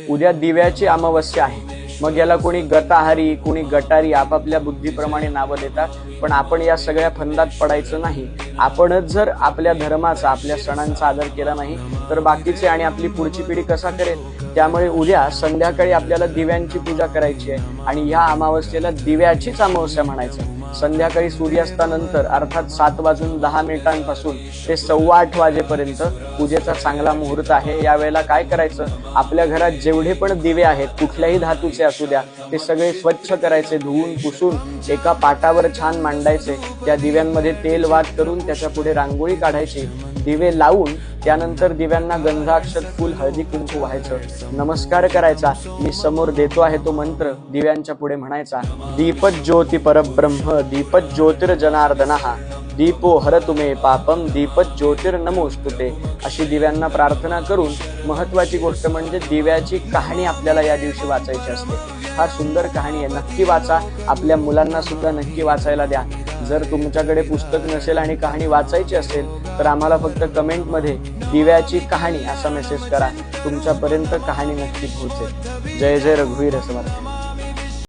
उद्या दिव्याची अमावस्या आहे। मग याला कोणी गटाहारी, कोणी गटारी आपापल्या बुद्धीप्रमाणे नावं देतात, पण आपण या सगळ्या फंदात पडायचं नाही। आपणच जर आपल्या धर्माचा, आपल्या सणांचा आदर केला नाही तर बाकीचे आणि आपली पुढची पिढी कसा करेल। त्यामुळे उद्या संध्याकाळी आपल्याला दिव्यांची पूजा करायची आहे आणि या अमावस्येला दिव्याचीच अमावस्या म्हणायचं। संध्याकाळी सूर्यास्तानंतर अर्थात 7:10 ते 8:15 वाजेपर्यंत पूजेचा चांगला मुहूर्त आहे। यावेळेला काय करायचं, आपल्या घरात जेवढे पण दिवे आहेत, कुठल्याही धातूचे असू द्या, ते सगळे स्वच्छ करायचे, धुवून पुसून एका पाटावर छान मांडायचे। त्या दिव्यांमध्ये तेल वात करून त्याच्या पुढे रांगोळी काढायची, दिवे लावून त्यानंतर दिव्यांना गंधाक्षत, फूल, हळदी कुंकू व्हायचं, नमस्कार करायचा, मी समोर देतो आहे तो मंत्र दिव्यांच्या पुढे म्हणायचा। दीपज्योती परब्रह्म दीपज्योतिर्जनार्दनः दीपो हरतु मे पापम दीपज्योतिर्नमोस्तुते। अशी दिव्यांना प्रार्थना करून महत्वाची गोष्ट म्हणजे दिव्याची कहाणी आपल्याला या दिवशी वाचायची असते। फार सुंदर कहाणी आहे, नक्की वाचा, आपल्या मुलांना सुद्धा नक्की वाचायला द्या। जर तुमच्याकडे पुस्तक नसेल आणि कहाणी वाचायची असेल तर आम्हाला फक्त कमेंटमध्ये दिव्याची कहाणी असा मेसेज करा, तुमच्यापर्यंत कहाणी नक्की पोहोचेल। जय जय रघुवीर समर्थ।